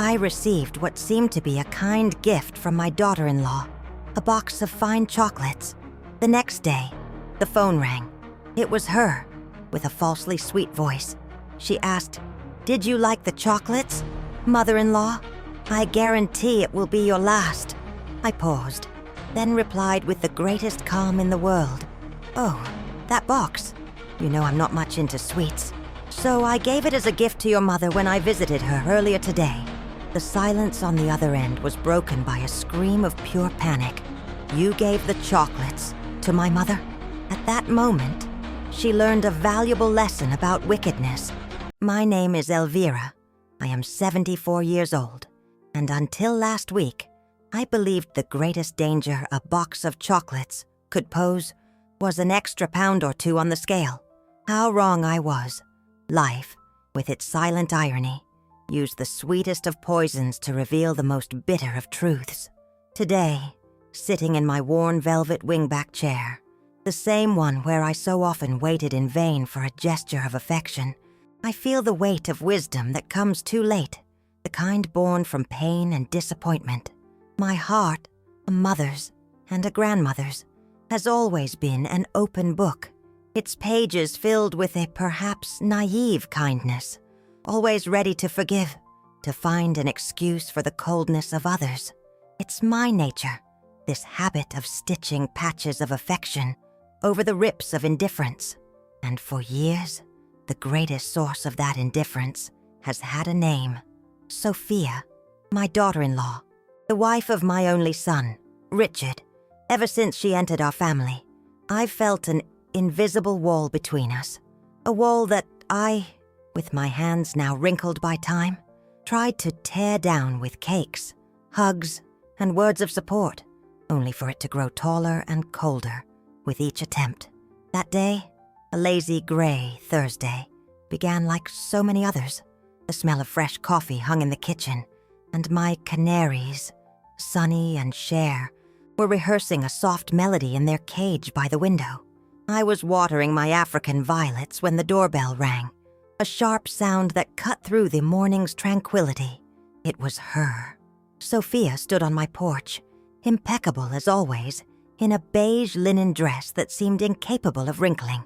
I received what seemed to be a kind gift from my daughter-in-law, a box of fine chocolates. The next day, the phone rang. It was her, with a falsely sweet voice. She asked, "Did you like the chocolates, mother-in-law? I guarantee it will be your last." I paused, then replied with the greatest calm in the world, "Oh, that box. You know I'm not much into sweets. So I gave it as a gift to your mother when I visited her earlier today." The silence on the other end was broken by a scream of pure panic. "You gave the chocolates to my mother?" At that moment, she learned a valuable lesson about wickedness. My name is Elvira. I am 74 years old, and until last week, I believed the greatest danger a box of chocolates could pose was an extra pound or two on the scale. How wrong I was. Life, with its silent irony, used the sweetest of poisons to reveal the most bitter of truths. Today, sitting in my worn velvet wingback chair, the same one where I so often waited in vain for a gesture of affection, I feel the weight of wisdom that comes too late, the kind born from pain and disappointment. My heart, a mother's and a grandmother's, has always been an open book, its pages filled with a perhaps naive kindness, always ready to forgive, to find an excuse for the coldness of others. It's my nature, this habit of stitching patches of affection over the rips of indifference. And for years, the greatest source of that indifference has had a name: Sophia, my daughter-in-law, the wife of my only son, Richard. Ever since she entered our family, I've felt an invisible wall between us, a wall that I, with my hands now wrinkled by time, tried to tear down with cakes, hugs, and words of support, only for it to grow taller and colder with each attempt. That day, a lazy gray Thursday, began like so many others. The smell of fresh coffee hung in the kitchen, and my canaries, Sunny and Cher, were rehearsing a soft melody in their cage by the window. I was watering my African violets when the doorbell rang, a sharp sound that cut through the morning's tranquility. It was her. Sophia stood on my porch, impeccable as always, in a beige linen dress that seemed incapable of wrinkling.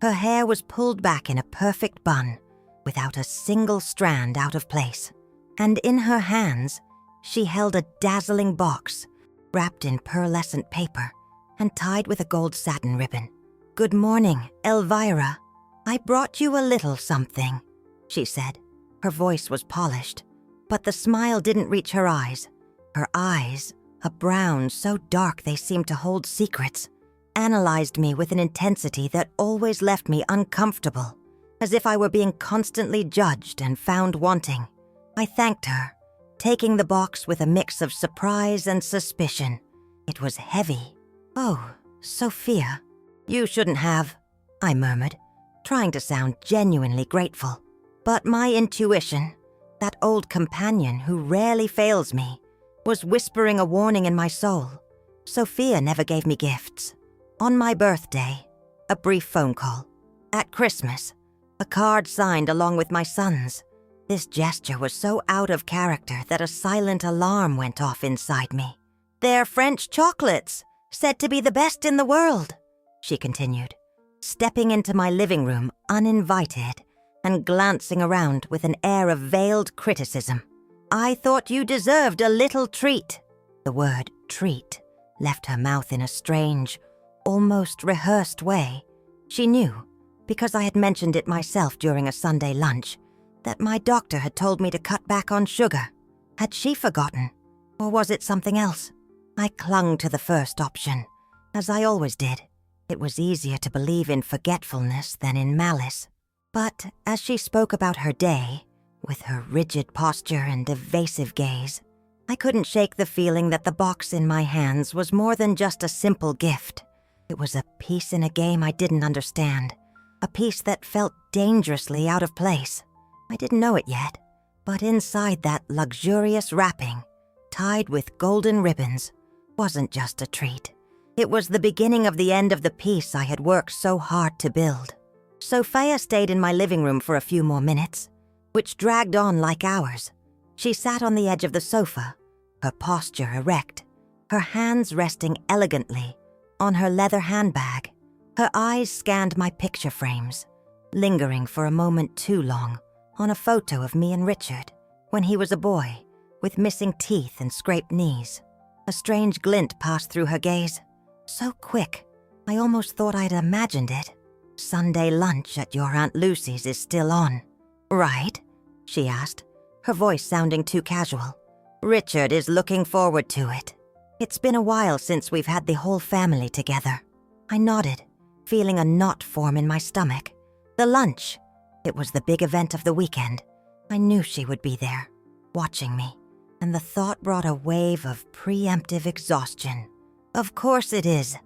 Her hair was pulled back in a perfect bun, without a single strand out of place. And in her hands, she held a dazzling box, wrapped in pearlescent paper and tied with a gold satin ribbon. "Good morning, Elvira. I brought you a little something," she said. Her voice was polished, but the smile didn't reach her eyes. Her eyes, a brown so dark they seemed to hold secrets, analyzed me with an intensity that always left me uncomfortable, as if I were being constantly judged and found wanting. I thanked her, taking the box with a mix of surprise and suspicion. It was heavy. "Oh, Sophia, you shouldn't have," I murmured, trying to sound genuinely grateful. But my intuition, that old companion who rarely fails me, was whispering a warning in my soul. Sophia never gave me gifts. On my birthday, a brief phone call. At Christmas, a card signed along with my son's. This gesture was so out of character that a silent alarm went off inside me. "They're French chocolates, said to be the best in the world," she continued, stepping into my living room uninvited and glancing around with an air of veiled criticism. "I thought you deserved a little treat." The word treat left her mouth in a strange, almost rehearsed way. She knew, because I had mentioned it myself during a Sunday lunch, that my doctor had told me to cut back on sugar. Had she forgotten, or was it something else? I clung to the first option, as I always did. It was easier to believe in forgetfulness than in malice. But as she spoke about her day, with her rigid posture and evasive gaze, I couldn't shake the feeling that the box in my hands was more than just a simple gift. It was a piece in a game I didn't understand, a piece that felt dangerously out of place. I didn't know it yet, but inside that luxurious wrapping, tied with golden ribbons, wasn't just a treat. It was the beginning of the end of the piece I had worked so hard to build. Sophia stayed in my living room for a few more minutes, which dragged on like hours. She sat on the edge of the sofa, her posture erect, her hands resting elegantly on her leather handbag. Her eyes scanned my picture frames, lingering for a moment too long on a photo of me and Richard when he was a boy, with missing teeth and scraped knees. A strange glint passed through her gaze, so quick, I almost thought I'd imagined it. "Sunday lunch at your Aunt Lucy's is still on, right?" she asked, her voice sounding too casual. "Richard is looking forward to it. It's been a while since we've had the whole family together." I nodded, feeling a knot form in my stomach. The lunch. It was the big event of the weekend. I knew she would be there, watching me, and the thought brought a wave of preemptive exhaustion. "Of course it is,"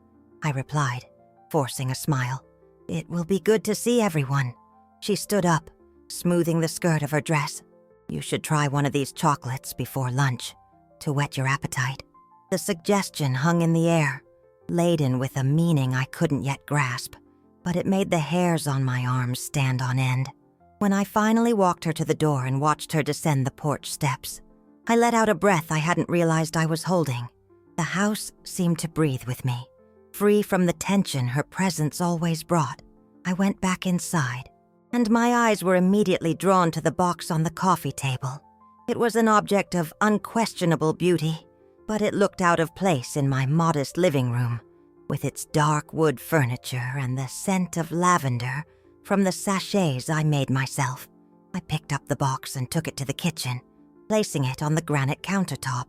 I replied, forcing a smile. "It will be good to see everyone." She stood up, smoothing the skirt of her dress. "You should try one of these chocolates before lunch, to whet your appetite." The suggestion hung in the air, laden with a meaning I couldn't yet grasp, but it made the hairs on my arms stand on end. When I finally walked her to the door and watched her descend the porch steps, I let out a breath I hadn't realized I was holding. The house seemed to breathe with me, free from the tension her presence always brought. I went back inside, and my eyes were immediately drawn to the box on the coffee table. It was an object of unquestionable beauty, but it looked out of place in my modest living room, with its dark wood furniture and the scent of lavender from the sachets I made myself. I picked up the box and took it to the kitchen, placing it on the granite countertop.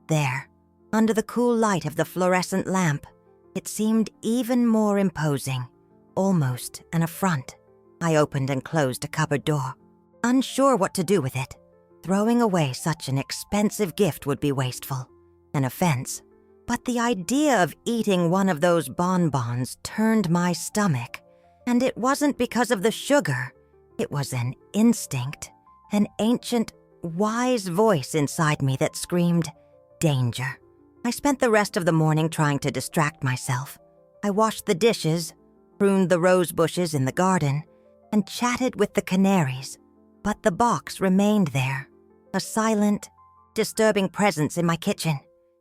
There, under the cool light of the fluorescent lamp, it seemed even more imposing, almost an affront. I opened and closed a cupboard door, unsure what to do with it. Throwing away such an expensive gift would be wasteful, an offense. But the idea of eating one of those bonbons turned my stomach. And it wasn't because of the sugar. It was an instinct, an ancient, wise voice inside me that screamed, danger. I spent the rest of the morning trying to distract myself. I washed the dishes, pruned the rose bushes in the garden, and chatted with the canaries. But the box remained there, a silent, disturbing presence in my kitchen.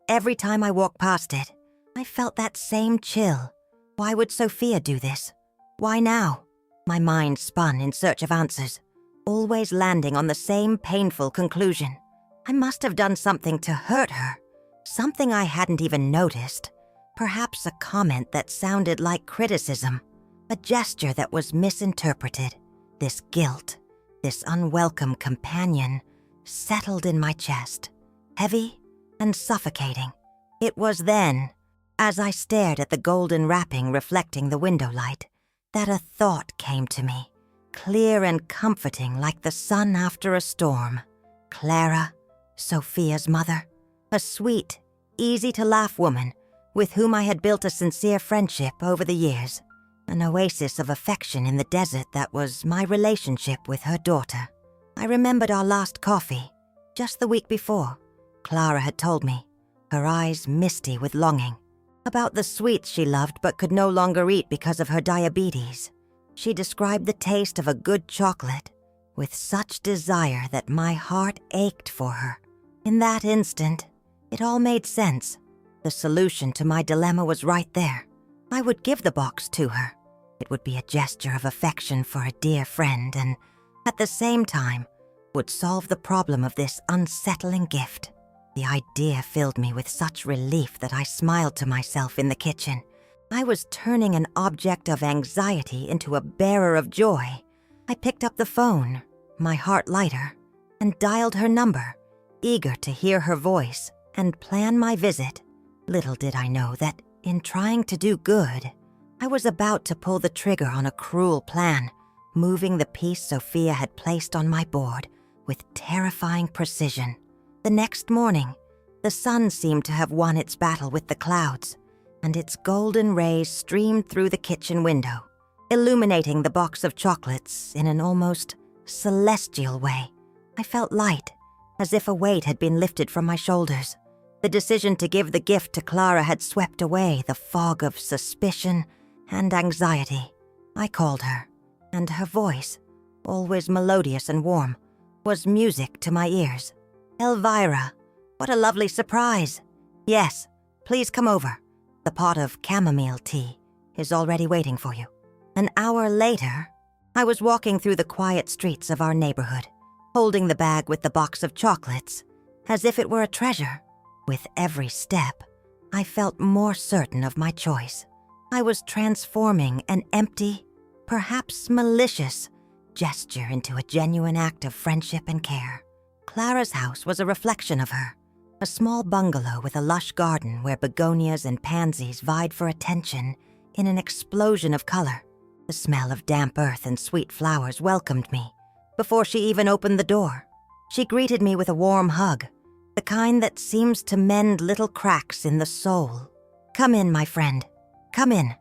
Every time I walked past it, I felt that same chill. Why would Sophia do this? Why now? My mind spun in search of answers, always landing on the same painful conclusion. I must have done something to hurt her, something I hadn't even noticed. Perhaps a comment that sounded like criticism, a gesture that was misinterpreted. This guilt, this unwelcome companion, settled in my chest, heavy and suffocating. It was then, as I stared at the golden wrapping reflecting the window light, that a thought came to me, clear and comforting like the sun after a storm. Clara, Sophia's mother, a sweet, easy-to-laugh woman with whom I had built a sincere friendship over the years, an oasis of affection in the desert that was my relationship with her daughter. I remembered our last coffee, just the week before. Clara had told me, her eyes misty with longing, about the sweets she loved but could no longer eat because of her diabetes. She described the taste of a good chocolate with such desire that my heart ached for her. In that instant, it all made sense. The solution to my dilemma was right there. I would give the box to her. It would be a gesture of affection for a dear friend and, at the same time, would solve the problem of this unsettling gift. The idea filled me with such relief that I smiled to myself in the kitchen. I was turning an object of anxiety into a bearer of joy. I picked up the phone, my heart lighter, and dialed her number, eager to hear her voice and plan my visit. Little did I know that, in trying to do good, I was about to pull the trigger on a cruel plan, moving the piece Sophia had placed on my board with terrifying precision. The next morning, the sun seemed to have won its battle with the clouds, and its golden rays streamed through the kitchen window, illuminating the box of chocolates in an almost celestial way. I felt light, as if a weight had been lifted from my shoulders. The decision to give the gift to Clara had swept away the fog of suspicion and anxiety. I called her, and her voice, always melodious and warm, was music to my ears. Elvira, what a lovely surprise. Yes, please come over. The pot of chamomile tea is already waiting for you. An hour later, I was walking through the quiet streets of our neighborhood, holding the bag with the box of chocolates, as if it were a treasure. With every step, I felt more certain of my choice. I was transforming an empty, perhaps malicious, gesture into a genuine act of friendship and care. Clara's house was a reflection of her, a small bungalow with a lush garden where begonias and pansies vied for attention in an explosion of color. The smell of damp earth and sweet flowers welcomed me before she even opened the door. She greeted me with a warm hug, the kind that seems to mend little cracks in the soul. Come in, my friend. Come in.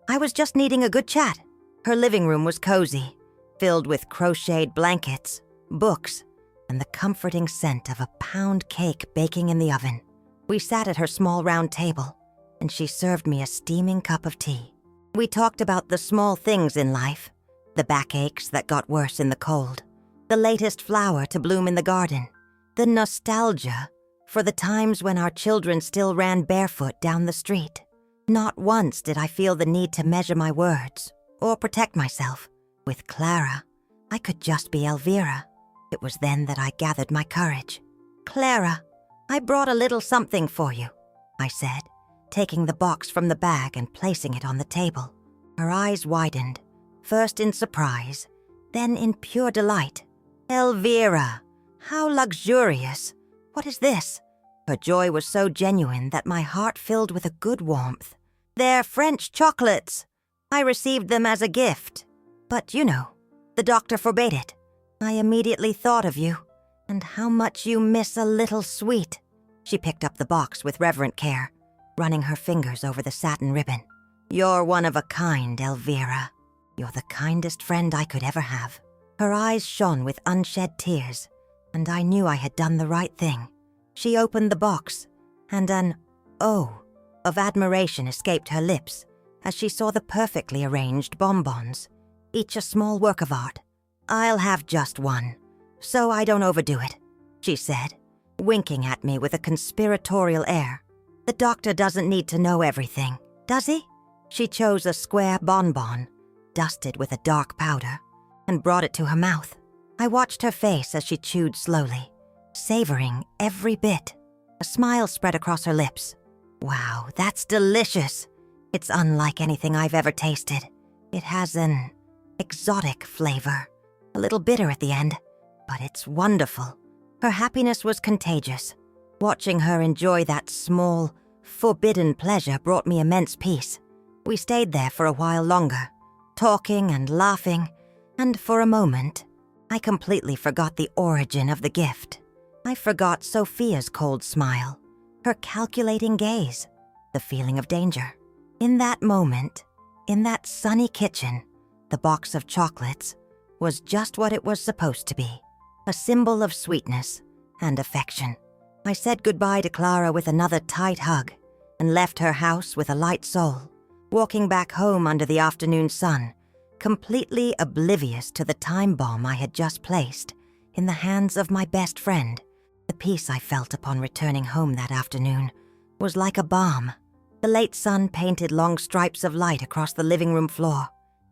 I was just needing a good chat. Her living room was cozy, filled with crocheted blankets, books, and the comforting scent of a pound cake baking in the oven. We sat at her small round table, and she served me a steaming cup of tea. We talked about the small things in life, the backaches that got worse in the cold, the latest flower to bloom in the garden, the nostalgia for the times when our children still ran barefoot down the street. Not once did I feel the need to measure my words or protect myself. With Clara, I could just be Elvira. It was then that I gathered my courage. Clara, I brought a little something for you, I said, taking the box from the bag and placing it on the table. Her eyes widened, first in surprise, then in pure delight. Elvira, how luxurious! What is this? Her joy was so genuine that my heart filled with a good warmth. They're French chocolates. I received them as a gift. But you know, the doctor forbade it. I immediately thought of you, and how much you miss a little sweet. She picked up the box with reverent care, running her fingers over the satin ribbon. You're one of a kind, Elvira. You're the kindest friend I could ever have. Her eyes shone with unshed tears, and I knew I had done the right thing. She opened the box, and an "oh" of admiration escaped her lips as she saw the perfectly arranged bonbons, each a small work of art. I'll have just one, so I don't overdo it, she said, winking at me with a conspiratorial air. The doctor doesn't need to know everything, does he? She chose a square bonbon, dusted with a dark powder, and brought it to her mouth. I watched her face as she chewed slowly, savoring every bit. A smile spread across her lips. Wow, that's delicious. It's unlike anything I've ever tasted. It has an exotic flavor, a little bitter at the end, but it's wonderful. Her happiness was contagious. Watching her enjoy that small, forbidden pleasure brought me immense peace. We stayed there for a while longer, talking and laughing, and for a moment, I completely forgot the origin of the gift. I forgot Sophia's cold smile, her calculating gaze, the feeling of danger. In that moment, in that sunny kitchen, the box of chocolates was just what it was supposed to be, a symbol of sweetness and affection. I said goodbye to Clara with another tight hug and left her house with a light soul, walking back home under the afternoon sun, completely oblivious to the time bomb I had just placed in the hands of my best friend. The peace I felt upon returning home that afternoon was like a balm. The late sun painted long stripes of light across the living room floor,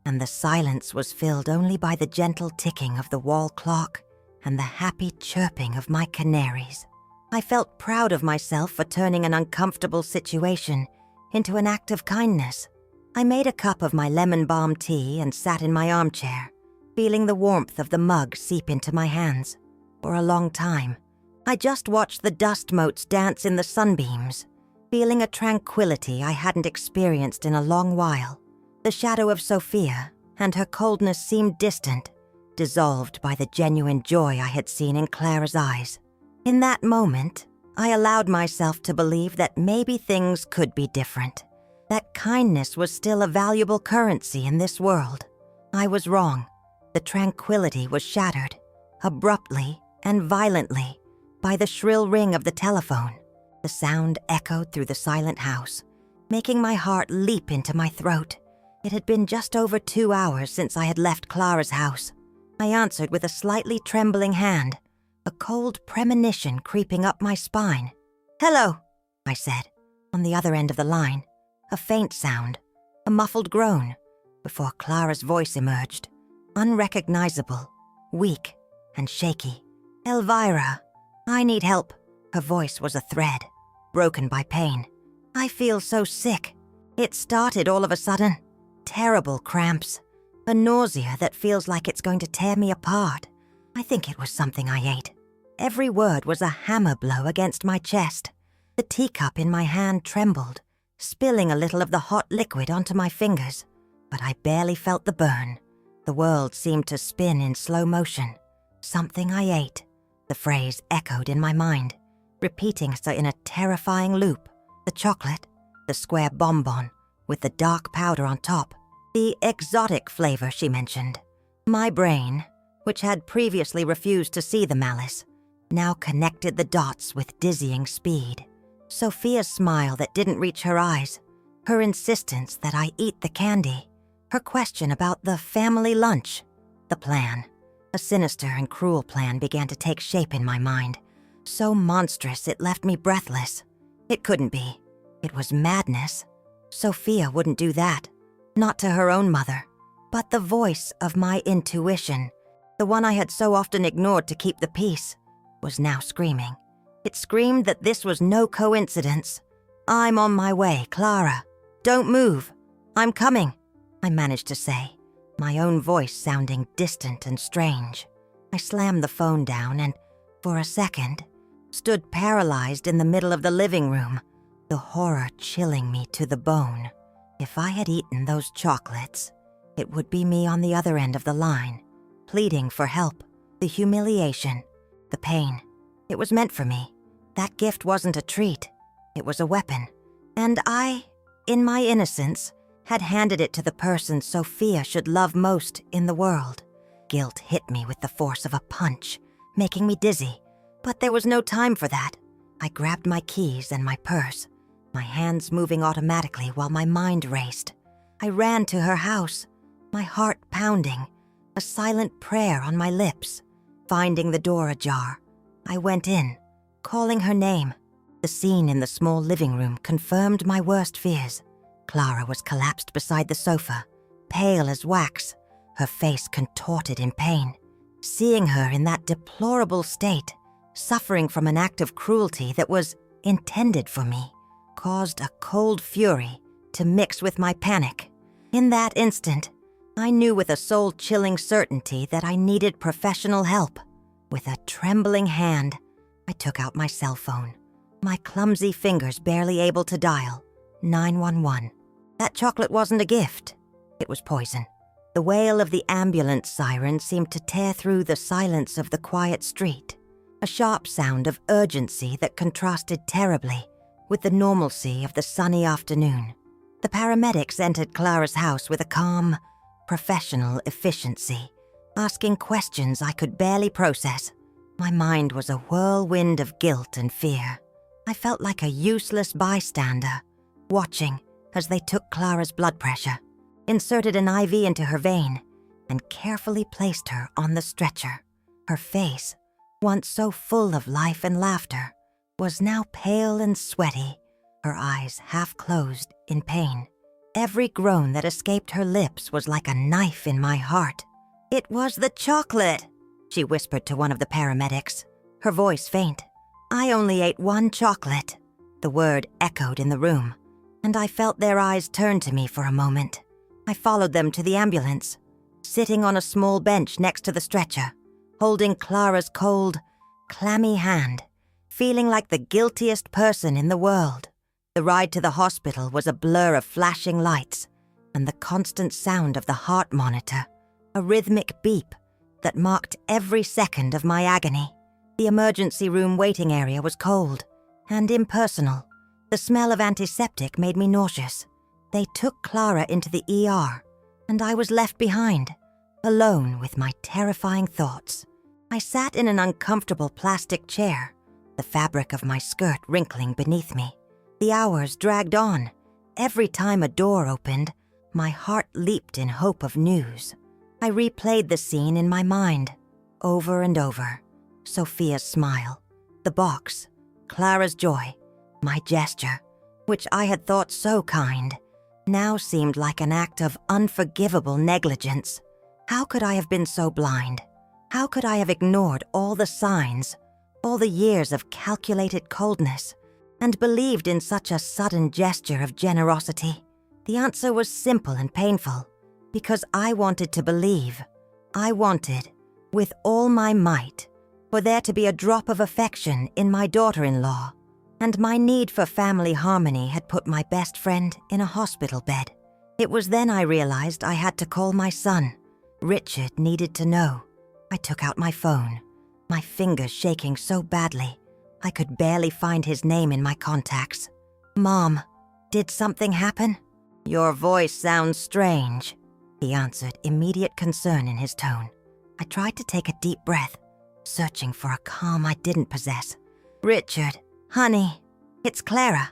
and the silence was filled only by the gentle ticking of the wall clock and the happy chirping of my canaries. I felt proud of myself for turning an uncomfortable situation into an act of kindness. I made a cup of my lemon balm tea and sat in my armchair, feeling the warmth of the mug seep into my hands. For a long time, I just watched the dust motes dance in the sunbeams, feeling a tranquility I hadn't experienced in a long while. The shadow of Sophia and her coldness seemed distant, dissolved by the genuine joy I had seen in Clara's eyes. In that moment, I allowed myself to believe that maybe things could be different, that kindness was still a valuable currency in this world. I was wrong. The tranquility was shattered, abruptly and violently, by the shrill ring of the telephone. The sound echoed through the silent house, making my heart leap into my throat. It had been just over 2 hours since I had left Clara's house. I answered with a slightly trembling hand, a cold premonition creeping up my spine. "Hello," I said, on the other end of the line. A faint sound, a muffled groan, before Clara's voice emerged, unrecognizable, weak and shaky. "Elvira, I need help." Her voice was a thread, broken by pain. "I feel so sick. It started all of a sudden. Terrible cramps. A nausea that feels like it's going to tear me apart. I think it was something I ate." Every word was a hammer blow against my chest. The teacup in my hand trembled, spilling a little of the hot liquid onto my fingers. But I barely felt the burn. The world seemed to spin in slow motion. "Something I ate." The phrase echoed in my mind, repeating so in a terrifying loop. The chocolate, the square bonbon with the dark powder on top, the exotic flavor she mentioned. My brain, which had previously refused to see the malice, now connected the dots with dizzying speed. Sophia's smile that didn't reach her eyes, her insistence that I eat the candy, her question about the family lunch, the plan. A sinister and cruel plan began to take shape in my mind, so monstrous it left me breathless. It couldn't be. It was madness. Sophia wouldn't do that. Not to her own mother. But the voice of my intuition, the one I had so often ignored to keep the peace, was now screaming. It screamed that this was no coincidence. "I'm on my way, Clara. Don't move. I'm coming," I managed to say, my own voice sounding distant and strange. I slammed the phone down and, for a second, stood paralyzed in the middle of the living room, the horror chilling me to the bone. If I had eaten those chocolates, it would be me on the other end of the line, pleading for help, the humiliation, the pain. It was meant for me. That gift wasn't a treat. It was a weapon. And I, in my innocence, had handed it to the person Sophia should love most in the world. Guilt hit me with the force of a punch, making me dizzy. But there was no time for that. I grabbed my keys and my purse, my hands moving automatically while my mind raced. I ran to her house, my heart pounding, a silent prayer on my lips. Finding the door ajar, I went in, calling her name. The scene in the small living room confirmed my worst fears. Clara was collapsed beside the sofa, pale as wax, her face contorted in pain. Seeing her in that deplorable state, suffering from an act of cruelty that was intended for me, caused a cold fury to mix with my panic. In that instant, I knew with a soul-chilling certainty that I needed professional help. With a trembling hand, I took out my cell phone, my clumsy fingers barely able to dial 911. That chocolate wasn't a gift. It was poison. The wail of the ambulance siren seemed to tear through the silence of the quiet street, a sharp sound of urgency that contrasted terribly with the normalcy of the sunny afternoon. The paramedics entered Clara's house with a calm, professional efficiency, asking questions I could barely process. My mind was a whirlwind of guilt and fear. I felt like a useless bystander, watching as they took Clara's blood pressure, inserted an IV into her vein, and carefully placed her on the stretcher. Her face, once so full of life and laughter, was now pale and sweaty, her eyes half closed in pain. Every groan that escaped her lips was like a knife in my heart. "It was the chocolate," she whispered to one of the paramedics, her voice faint. "I only ate one chocolate." The word echoed in the room, and I felt their eyes turn to me for a moment. I followed them to the ambulance, sitting on a small bench next to the stretcher, holding Clara's cold, clammy hand, feeling like the guiltiest person in the world. The ride to the hospital was a blur of flashing lights and the constant sound of the heart monitor, a rhythmic beep that marked every second of my agony. The emergency room waiting area was cold and impersonal. The smell of antiseptic made me nauseous. They took Clara into the ER, and I was left behind, alone with my terrifying thoughts. I sat in an uncomfortable plastic chair, the fabric of my skirt wrinkling beneath me. The hours dragged on. Every time a door opened, my heart leaped in hope of news. I replayed the scene in my mind, over and over, Sophia's smile, the box, Clara's joy, my gesture, which I had thought so kind, now seemed like an act of unforgivable negligence. How could I have been so blind? How could I have ignored all the signs, all the years of calculated coldness, and believed in such a sudden gesture of generosity? The answer was simple and painful, because I wanted to believe. I wanted, with all my might, for there to be a drop of affection in my daughter-in-law, and my need for family harmony had put my best friend in a hospital bed. It was then I realized I had to call my son. Richard needed to know. I took out my phone, my fingers shaking so badly I could barely find his name in my contacts. "Mom, did something happen?" "Your voice sounds strange," he answered, immediate concern in his tone. I tried to take a deep breath, searching for a calm I didn't possess. "Richard, honey, it's Clara.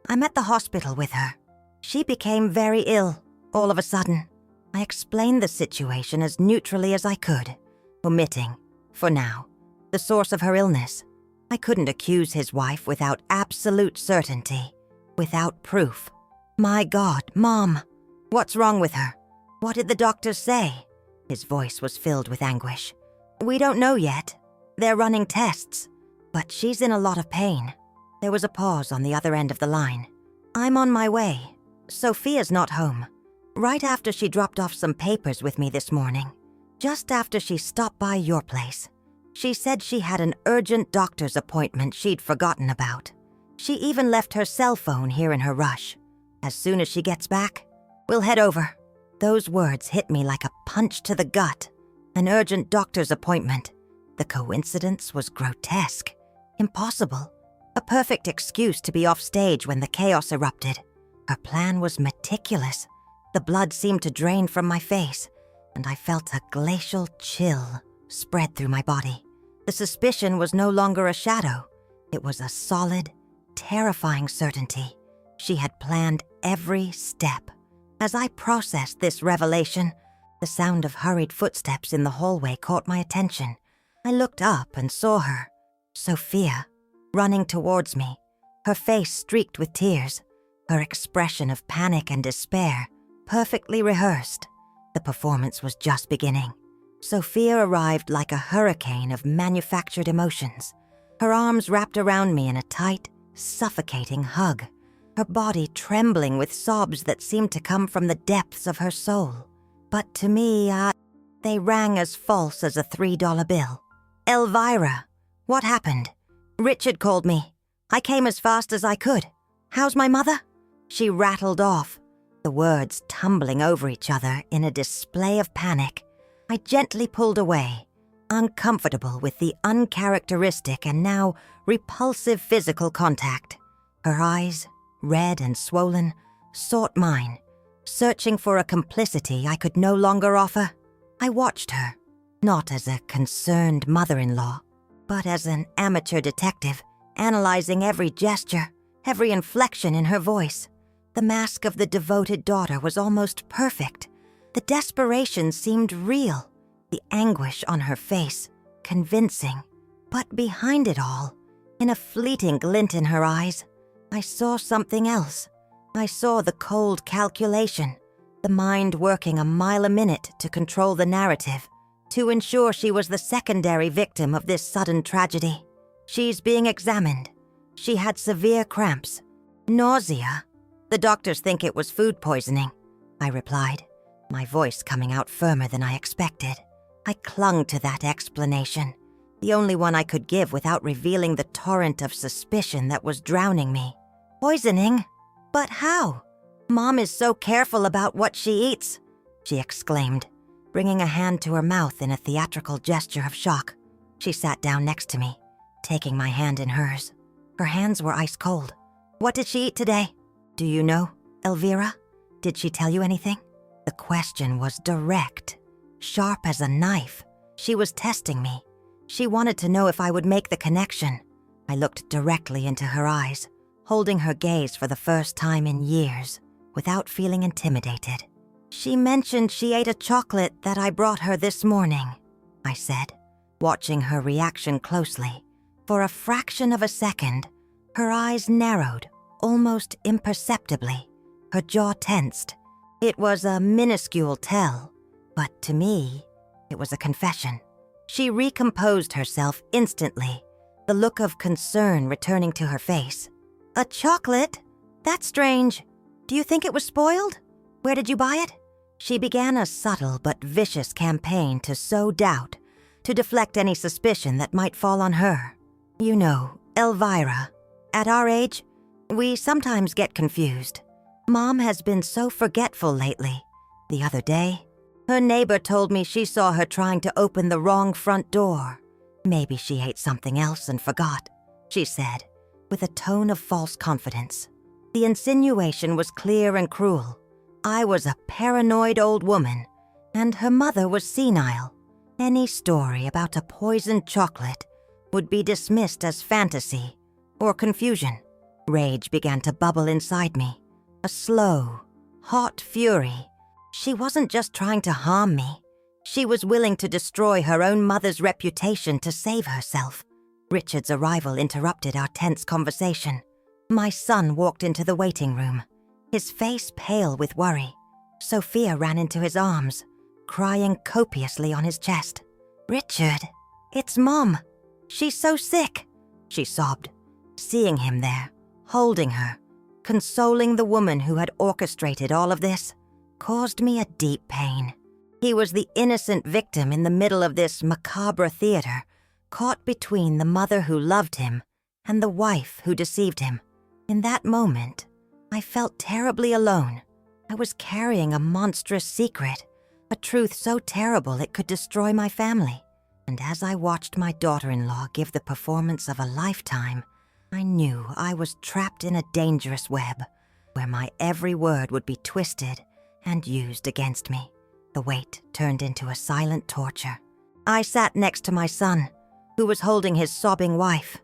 I'm at the hospital with her. She became very ill, all of a sudden." I explained the situation as neutrally as I could, omitting, for now, the source of her illness. I couldn't accuse his wife without absolute certainty, without proof. "My God, Mom, what's wrong with her? What did the doctors say?" His voice was filled with anguish. "We don't know yet. They're running tests, but she's in a lot of pain." There was a pause on the other end of the line. "I'm on my way. Sophia's not home. Right after she dropped off some papers with me this morning, just after she stopped by your place, she said she had an urgent doctor's appointment she'd forgotten about. She even left her cell phone here in her rush. As soon as she gets back, we'll head over." Those words hit me like a punch to the gut. An urgent doctor's appointment. The coincidence was grotesque, impossible, a perfect excuse to be off stage when the chaos erupted. Her plan was meticulous. The blood seemed to drain from my face, and I felt a glacial chill spread through my body. The suspicion was no longer a shadow. It was a solid, terrifying certainty. She had planned every step. As I processed this revelation, the sound of hurried footsteps in the hallway caught my attention. I looked up and saw her, Sophia, running towards me, her face streaked with tears, her expression of panic and despair perfectly rehearsed. The performance was just beginning. Sophia arrived like a hurricane of manufactured emotions, her arms wrapped around me in a tight, suffocating hug, her body trembling with sobs that seemed to come from the depths of her soul. But to me, they rang as false as a $3 bill. "Elvira, what happened? Richard called me. I came as fast as I could. How's my mother?" She rattled off, the words tumbling over each other in a display of panic. I gently pulled away, uncomfortable with the uncharacteristic and now repulsive physical contact. Her eyes, red and swollen, sought mine, searching for a complicity I could no longer offer. I watched her, not as a concerned mother-in-law, but as an amateur detective, analyzing every gesture, every inflection in her voice. The mask of the devoted daughter was almost perfect. The desperation seemed real, the anguish on her face convincing. But behind it all, in a fleeting glint in her eyes, I saw something else. I saw the cold calculation, the mind working a mile a minute to control the narrative, to ensure she was the secondary victim of this sudden tragedy. "She's being examined. She had severe cramps. Nausea. The doctors think it was food poisoning," I replied, my voice coming out firmer than I expected. I clung to that explanation, the only one I could give without revealing the torrent of suspicion that was drowning me. "Poisoning? But how? Mom is so careful about what she eats," she exclaimed, bringing a hand to her mouth in a theatrical gesture of shock. She sat down next to me, taking my hand in hers. Her hands were ice cold. "What did she eat today? Do you know, Elvira? Did she tell you anything?" The question was direct, sharp as a knife. She was testing me. She wanted to know if I would make the connection. I looked directly into her eyes, holding her gaze for the first time in years, without feeling intimidated. "She mentioned she ate a chocolate that I brought her this morning," I said, watching her reaction closely. For a fraction of a second, her eyes narrowed, almost imperceptibly. Her jaw tensed. It was a minuscule tell, but to me, it was a confession. She recomposed herself instantly, the look of concern returning to her face. "A chocolate? That's strange. Do you think it was spoiled? Where did you buy it?" She began a subtle but vicious campaign to sow doubt, to deflect any suspicion that might fall on her. "You know, Elvira, at our age, we sometimes get confused. Mom has been so forgetful lately. The other day, her neighbor told me she saw her trying to open the wrong front door. Maybe she ate something else and forgot," she said, with a tone of false confidence. The insinuation was clear and cruel. I was a paranoid old woman, and her mother was senile. Any story about a poisoned chocolate would be dismissed as fantasy or confusion. Rage began to bubble inside me, a slow, hot fury. She wasn't just trying to harm me. She was willing to destroy her own mother's reputation to save herself. Richard's arrival interrupted our tense conversation. My son walked into the waiting room, his face pale with worry. Sophia ran into his arms, crying copiously on his chest. "Richard, it's Mom. She's so sick," she sobbed, seeing him there, holding her, consoling the woman who had orchestrated all of this, caused me a deep pain. He was the innocent victim in the middle of this macabre theater, caught between the mother who loved him and the wife who deceived him. In that moment, I felt terribly alone. I was carrying a monstrous secret, a truth so terrible it could destroy my family. And as I watched my daughter-in-law give the performance of a lifetime, I knew I was trapped in a dangerous web, where my every word would be twisted and used against me. The weight turned into a silent torture. I sat next to my son, who was holding his sobbing wife.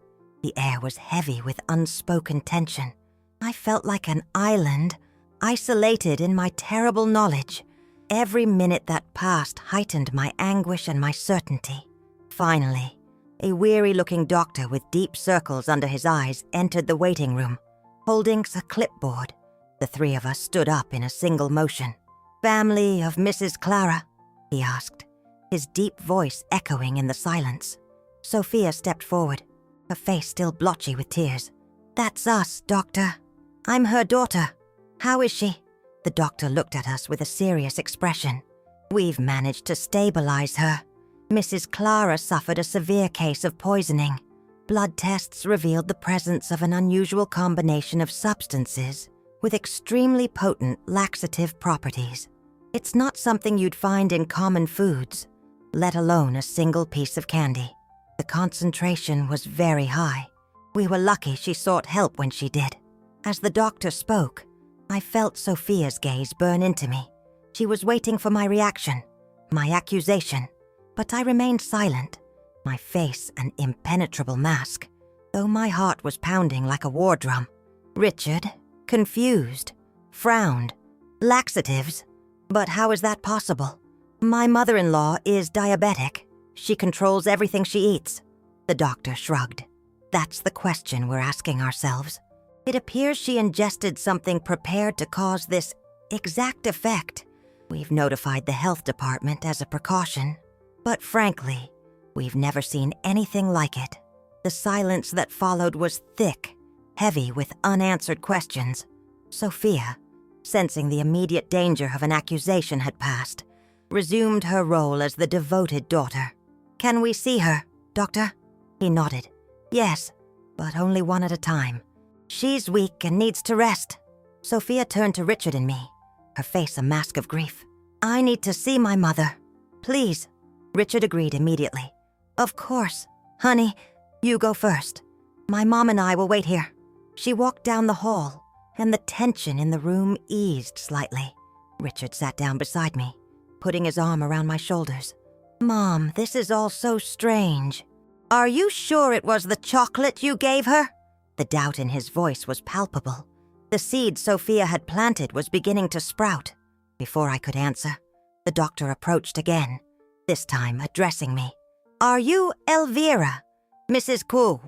The air was heavy with unspoken tension. I felt like an island, isolated in my terrible knowledge. Every minute that passed heightened my anguish and my certainty. Finally, a weary-looking doctor with deep circles under his eyes entered the waiting room, holding a clipboard. The three of us stood up in a single motion. "Family of Mrs. Clara?" he asked, his deep voice echoing in the silence. Sophia stepped forward, her face still blotchy with tears. "That's us, Doctor. I'm her daughter. How is she?" The doctor looked at us with a serious expression. "We've managed to stabilize her. Mrs. Clara suffered a severe case of poisoning. Blood tests revealed the presence of an unusual combination of substances with extremely potent laxative properties. It's not something you'd find in common foods, let alone a single piece of candy. The concentration was very high. We were lucky she sought help when she did." As the doctor spoke, I felt Sophia's gaze burn into me. She was waiting for my reaction, my accusation, but I remained silent, my face an impenetrable mask, though my heart was pounding like a war drum. Richard, confused, frowned. "Laxatives? But how is that possible? My mother-in-law is diabetic. She controls everything she eats." The doctor shrugged. "That's the question we're asking ourselves. It appears she ingested something prepared to cause this exact effect. We've notified the health department as a precaution, but frankly, we've never seen anything like it." The silence that followed was thick, heavy with unanswered questions. Sophia, sensing the immediate danger of an accusation had passed, resumed her role as the devoted daughter. "Can we see her, Doctor?" He nodded. "Yes, but only one at a time. She's weak and needs to rest." Sophia turned to Richard and me, her face a mask of grief. "I need to see my mother. Please." Richard agreed immediately. "Of course. Honey, you go first. My mom and I will wait here." She walked down the hall, and the tension in the room eased slightly. Richard sat down beside me, putting his arm around my shoulders. "Mom, this is all so strange. Are you sure it was the chocolate you gave her?" The doubt in his voice was palpable. The seed Sophia had planted was beginning to sprout. Before I could answer, the doctor approached again, this time addressing me. "Are you Elvira? Mrs. Koo.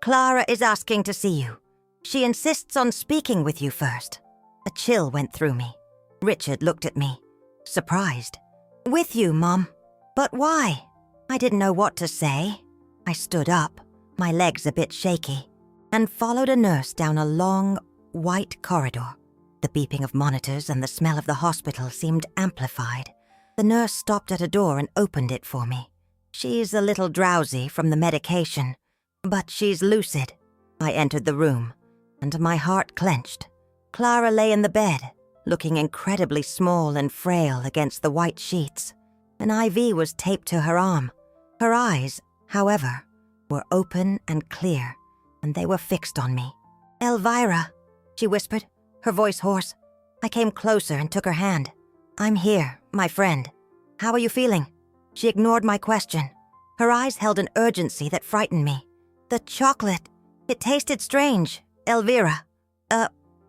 Clara is asking to see you. She insists on speaking with you first." A chill went through me. Richard looked at me, surprised. "With you, Mom. But why?" I didn't know what to say. I stood up, my legs a bit shaky, and followed a nurse down a long, white corridor. The beeping of monitors and the smell of the hospital seemed amplified. The nurse stopped at a door and opened it for me. She's a little drowsy from the medication, but she's lucid. I entered the room, and my heart clenched. Clara lay in the bed, looking incredibly small and frail against the white sheets. An IV was taped to her arm. Her eyes, however, were open and clear, and they were fixed on me. "Elvira," she whispered, her voice hoarse. I came closer and took her hand. "I'm here, my friend. How are you feeling?" She ignored my question. Her eyes held an urgency that frightened me. "The chocolate, it tasted strange, Elvira.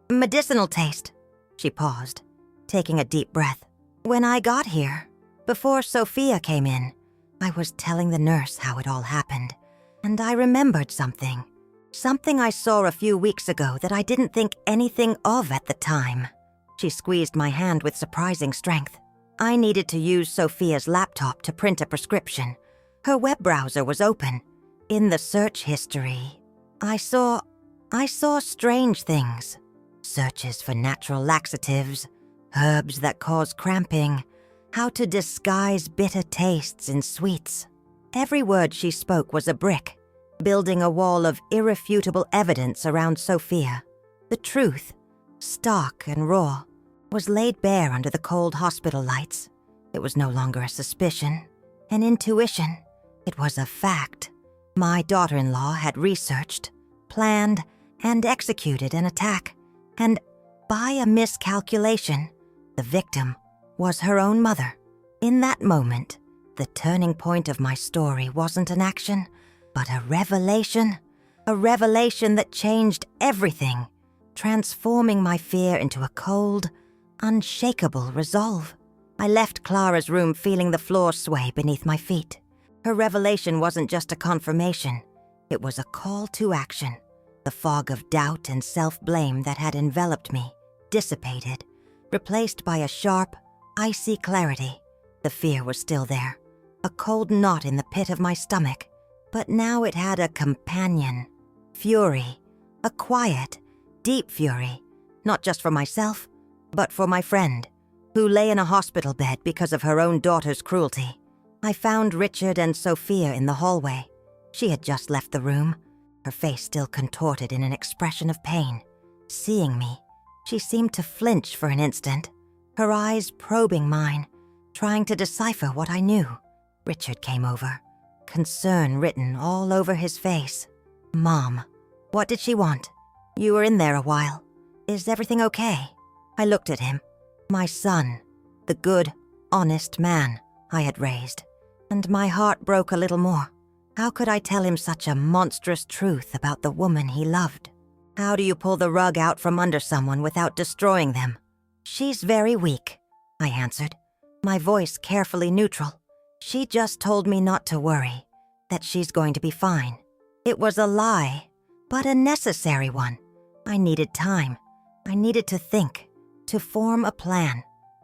Medicinal taste." She paused, taking a deep breath. "When I got here, before Sophia came in, I was telling the nurse how it all happened, and I remembered something. Something I saw a few weeks ago that I didn't think anything of at the time." She squeezed my hand with surprising strength. I needed to use Sophia's laptop to print a prescription. Her web browser was open. In the search history, I saw strange things. Searches for natural laxatives, herbs that cause cramping, how to disguise bitter tastes in sweets. Every word she spoke was a brick, building a wall of irrefutable evidence around Sophia. The truth, stark and raw, was laid bare under the cold hospital lights. It was no longer a suspicion, an intuition. It was a fact. My daughter-in-law had researched, planned, and executed an attack, and by a miscalculation, the victim was her own mother. In that moment, the turning point of my story wasn't an action, but a revelation that changed everything, transforming my fear into a cold, unshakable resolve. I left Clara's room feeling the floor sway beneath my feet. Her revelation wasn't just a confirmation, it was a call to action. The fog of doubt and self-blame that had enveloped me dissipated, replaced by a sharp, icy clarity. The fear was still there, a cold knot in the pit of my stomach, but now it had a companion. Fury, a quiet, deep fury, not just for myself, but for my friend, who lay in a hospital bed because of her own daughter's cruelty. I found Richard and Sophia in the hallway. She had just left the room, her face still contorted in an expression of pain. Seeing me, she seemed to flinch for an instant, her eyes probing mine, trying to decipher what I knew. Richard came over, concern written all over his face. "Mom, what did she want? You were in there a while. Is everything okay?" I looked at him, my son, the good, honest man I had raised, and my heart broke a little more. How could I tell him such a monstrous truth about the woman he loved? How do you pull the rug out from under someone without destroying them? "She's very weak," I answered, my voice carefully neutral. "She just told me not to worry, that she's going to be fine." It was a lie, but a necessary one. I needed time. I needed to think, to form a plan.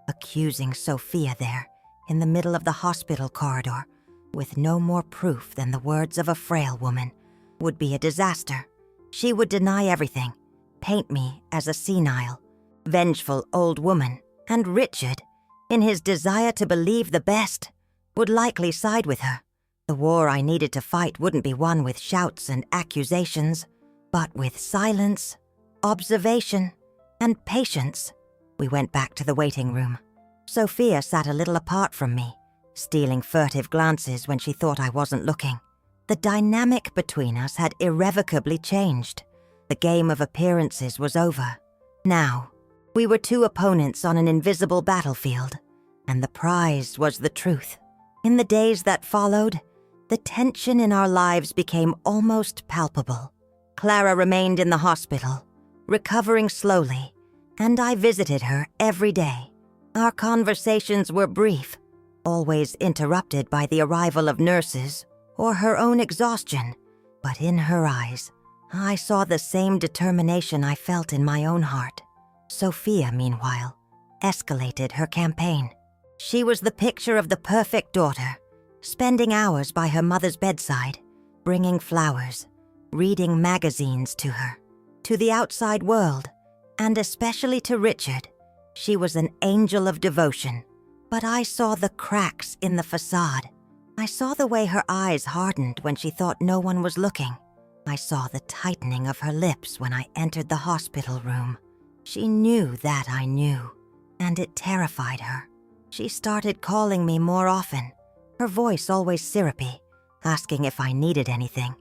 Accusing Sophia there, in the middle of the hospital corridor, with no more proof than the words of a frail woman, would be a disaster. She would deny everything, paint me as a senile, vengeful old woman, and Richard, in his desire to believe the best, would likely side with her. The war I needed to fight wouldn't be won with shouts and accusations, but with silence, observation, and patience. We went back to the waiting room. Sophia sat a little apart from me, stealing furtive glances when she thought I wasn't looking. The dynamic between us had irrevocably changed. The game of appearances was over. Now, we were two opponents on an invisible battlefield, and the prize was the truth. In the days that followed, the tension in our lives became almost palpable. Clara remained in the hospital, recovering slowly, and I visited her every day. Our conversations were brief, always interrupted by the arrival of nurses or her own exhaustion, but in her eyes, I saw the same determination I felt in my own heart. Sophia, meanwhile, escalated her campaign. She was the picture of the perfect daughter, spending hours by her mother's bedside, bringing flowers, reading magazines to her, to the outside world, and especially to Richard. She was an angel of devotion. But I saw the cracks in the facade. I saw the way her eyes hardened when she thought no one was looking. I saw the tightening of her lips when I entered the hospital room. She knew that I knew, and it terrified her. She started calling me more often, her voice always syrupy, asking if I needed anything,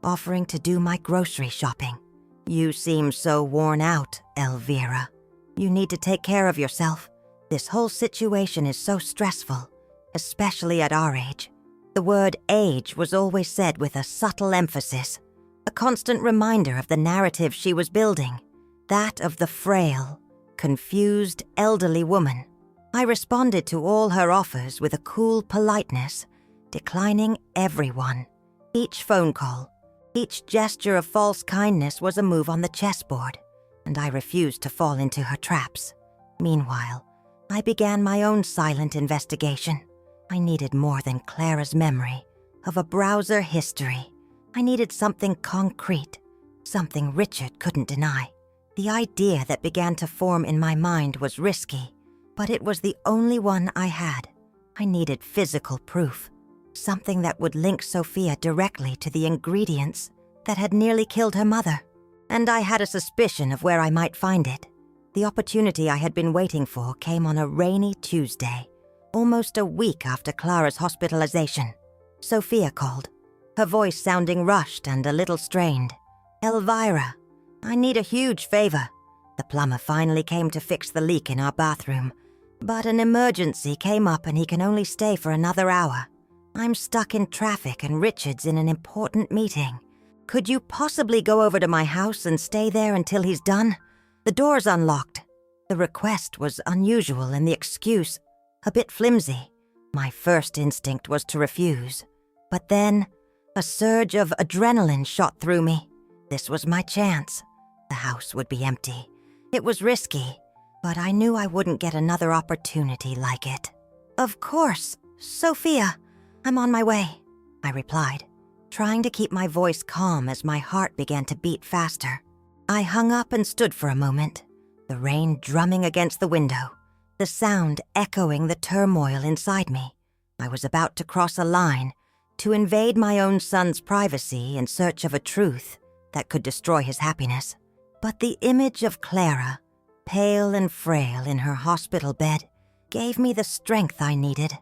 offering to do my grocery shopping. "You seem so worn out, Elvira. You need to take care of yourself. This whole situation is so stressful, especially at our age." The word age was always said with a subtle emphasis, a constant reminder of the narrative she was building, that of the frail, confused, elderly woman. I responded to all her offers with a cool politeness, declining everyone. Each phone call, each gesture of false kindness was a move on the chessboard, and I refused to fall into her traps. Meanwhile, I began my own silent investigation. I needed more than Clara's memory of a browser history. I needed something concrete, something Richard couldn't deny. The idea that began to form in my mind was risky, but it was the only one I had. I needed physical proof, something that would link Sophia directly to the ingredients that had nearly killed her mother. And I had a suspicion of where I might find it. The opportunity I had been waiting for came on a rainy Tuesday, almost a week after Clara's hospitalization. Sophia called, her voice sounding rushed and a little strained. "Elvira, I need a huge favor. The plumber finally came to fix the leak in our bathroom, but an emergency came up and he can only stay for another hour. I'm stuck in traffic and Richard's in an important meeting. Could you possibly go over to my house and stay there until he's done? The door's unlocked." The request was unusual and the excuse a bit flimsy. My first instinct was to refuse. But then, a surge of adrenaline shot through me. This was my chance. The house would be empty. It was risky, but I knew I wouldn't get another opportunity like it. "Of course, Sophia, I'm on my way," I replied, trying to keep my voice calm as my heart began to beat faster. I hung up and stood for a moment, the rain drumming against the window, the sound echoing the turmoil inside me. I was about to cross a line, to invade my own son's privacy in search of a truth that could destroy his happiness. But the image of Clara, pale and frail in her hospital bed, gave me the strength I needed.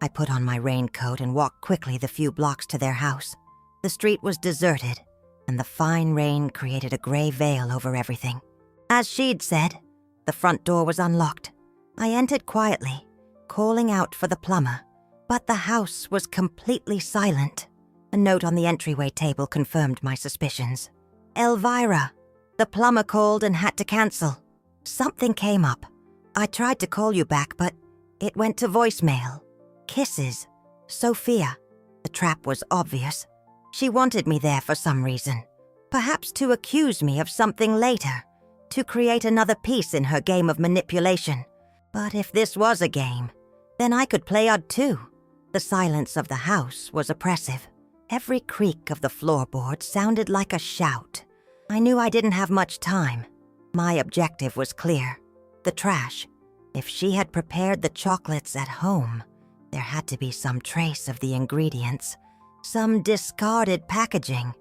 I put on my raincoat and walked quickly the few blocks to their house. The street was deserted, and the fine rain created a gray veil over everything. As she'd said, the front door was unlocked. I entered quietly, calling out for the plumber, but the house was completely silent. A note on the entryway table confirmed my suspicions. "Elvira, the plumber called and had to cancel. Something came up. I tried to call you back, but it went to voicemail. Kisses. Sophia." The trap was obvious. She wanted me there for some reason. Perhaps to accuse me of something later, to create another piece in her game of manipulation. But if this was a game, then I could play odd too. The silence of the house was oppressive. Every creak of the floorboard sounded like a shout. I knew I didn't have much time. My objective was clear. The trash. If she had prepared the chocolates at home, there had to be some trace of the ingredients, some discarded packaging.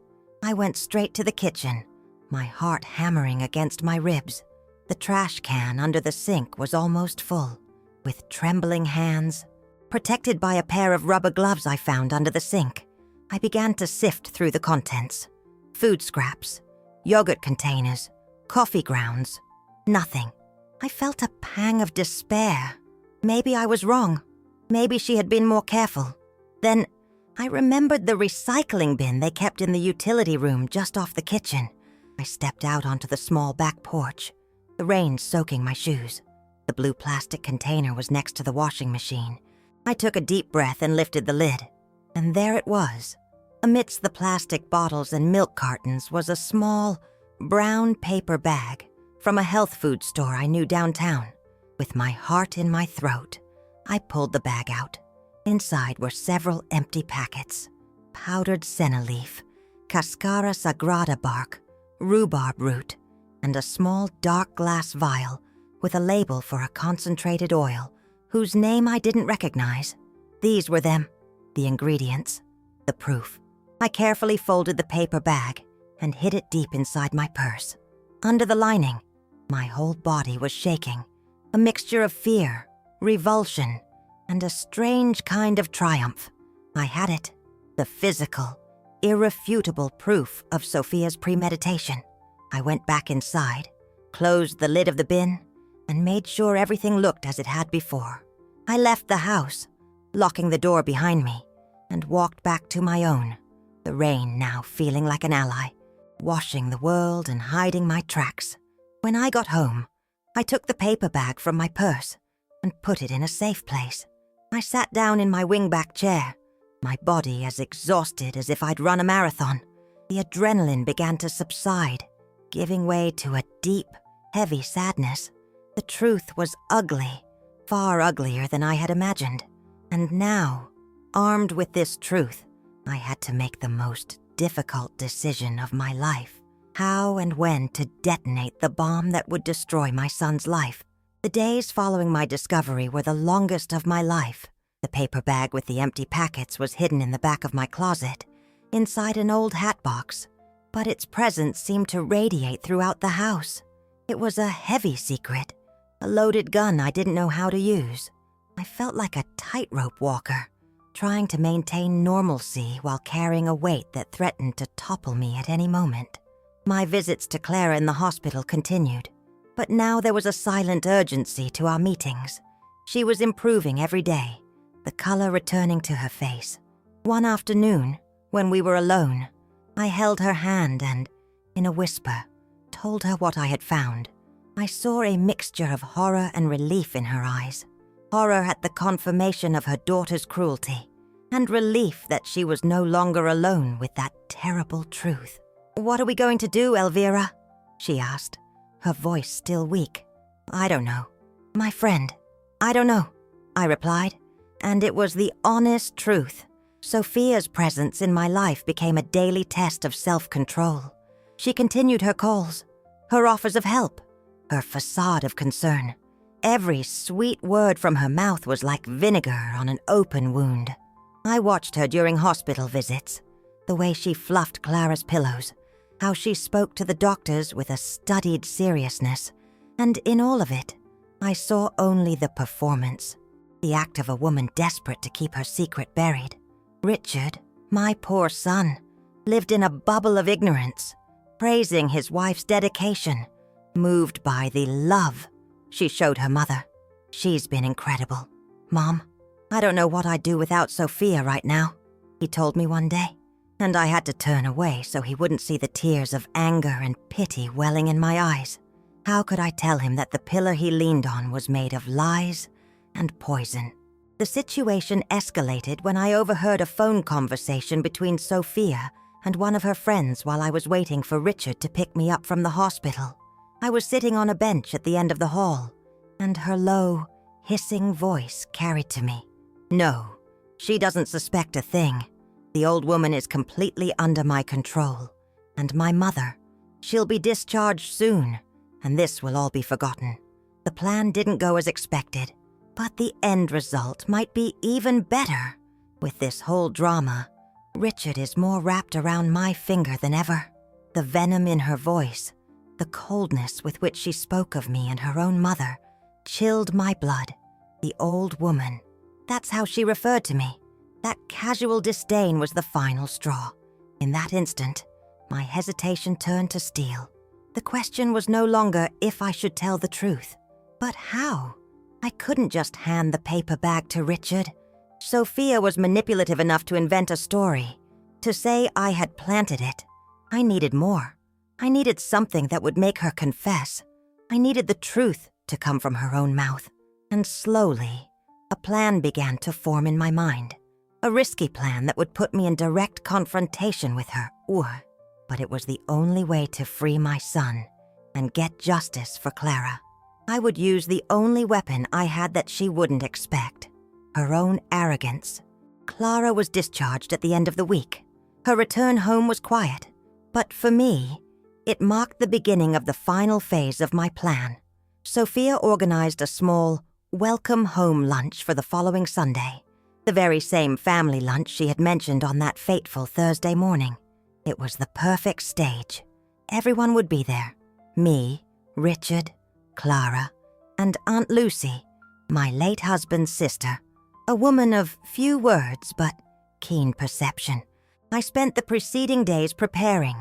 I went straight to the kitchen, my heart hammering against my ribs. The trash can under the sink was almost full. With trembling hands, protected by a pair of rubber gloves I found under the sink, I began to sift through the contents. Food scraps, yogurt containers, coffee grounds. Nothing. I felt a pang of despair. Maybe I was wrong. Maybe she had been more careful. Then I remembered the recycling bin they kept in the utility room just off the kitchen. I stepped out onto the small back porch, the rain soaking my shoes. The blue plastic container was next to the washing machine. I took a deep breath and lifted the lid. And there it was, Amidst the plastic bottles and milk cartons was a small, brown paper bag from a health food store I knew downtown. With my heart in my throat, I pulled the bag out. Inside were several empty packets: powdered senna leaf, cascara sagrada bark, rhubarb root, and a small dark glass vial with a label for a concentrated oil whose name I didn't recognize. These were them, the ingredients, the proof. I carefully folded the paper bag and hid it deep inside my purse. Under the lining, my whole body was shaking, a mixture of fear, revulsion, and a strange kind of triumph. I had it, the physical, irrefutable proof of Sophia's premeditation. I went back inside, closed the lid of the bin, and made sure everything looked as it had before. I left the house, locking the door behind me, and walked back to my own, the rain now feeling like an ally, washing the world and hiding my tracks. When I got home, I took the paper bag from my purse and put it in a safe place. I sat down in my wingback chair, my body as exhausted as if I'd run a marathon. The adrenaline began to subside, giving way to a deep, heavy sadness. The truth was ugly, far uglier than I had imagined. And now, armed with this truth, I had to make the most difficult decision of my life: how and when to detonate the bomb that would destroy my son's life. The days following my discovery were the longest of my life. The paper bag with the empty packets was hidden in the back of my closet, inside an old hat box, but its presence seemed to radiate throughout the house. It was a heavy secret, a loaded gun I didn't know how to use. I felt like a tightrope walker, trying to maintain normalcy while carrying a weight that threatened to topple me at any moment. My visits to Clara in the hospital continued, but now there was a silent urgency to our meetings. She was improving every day, the color returning to her face. One afternoon, when we were alone, I held her hand and, in a whisper, told her what I had found. I saw a mixture of horror and relief in her eyes. Horror at the confirmation of her daughter's cruelty, and relief that she was no longer alone with that terrible truth. "What are we going to do, Elvira?" she asked, her voice still weak. "I don't know. My friend, I don't know," I replied, and it was the honest truth. Sophia's presence in my life became a daily test of self-control. She continued her calls, her offers of help, her facade of concern. Every sweet word from her mouth was like vinegar on an open wound. I watched her during hospital visits, the way she fluffed Clara's pillows, how she spoke to the doctors with a studied seriousness, and in all of it, I saw only the performance, the act of a woman desperate to keep her secret buried. Richard, my poor son, lived in a bubble of ignorance, praising his wife's dedication, moved by the love she showed her mother. "She's been incredible. Mom, I don't know what I'd do without Sophia right now," he told me one day, and I had to turn away so he wouldn't see the tears of anger and pity welling in my eyes. How could I tell him that the pillar he leaned on was made of lies and poison? The situation escalated when I overheard a phone conversation between Sophia and one of her friends while I was waiting for Richard to pick me up from the hospital. I was sitting on a bench at the end of the hall, and her low, hissing voice carried to me. "No, she doesn't suspect a thing. The old woman is completely under my control. And my mother, she'll be discharged soon, and this will all be forgotten. The plan didn't go as expected, but the end result might be even better. With this whole drama, Richard is more wrapped around my finger than ever." The venom in her voice, the coldness with which she spoke of me and her own mother, chilled my blood. The old woman. That's how she referred to me. That casual disdain was the final straw. In that instant, my hesitation turned to steel. The question was no longer if I should tell the truth, but how. I couldn't just hand the paper bag to Richard. Sophia was manipulative enough to invent a story, to say I had planted it. I needed more. I needed something that would make her confess. I needed the truth to come from her own mouth. And slowly, a plan began to form in my mind. A risky plan that would put me in direct confrontation with her, but it was the only way to free my son and get justice for Clara. I would use the only weapon I had that she wouldn't expect, her own arrogance. Clara was discharged at the end of the week. Her return home was quiet, but for me, it marked the beginning of the final phase of my plan. Sophia organized a small, welcome home lunch for the following Sunday, the very same family lunch she had mentioned on that fateful Thursday morning. It was the perfect stage. Everyone would be there. Me, Richard, Clara, and Aunt Lucy, my late husband's sister, a woman of few words but keen perception. I spent the preceding days preparing,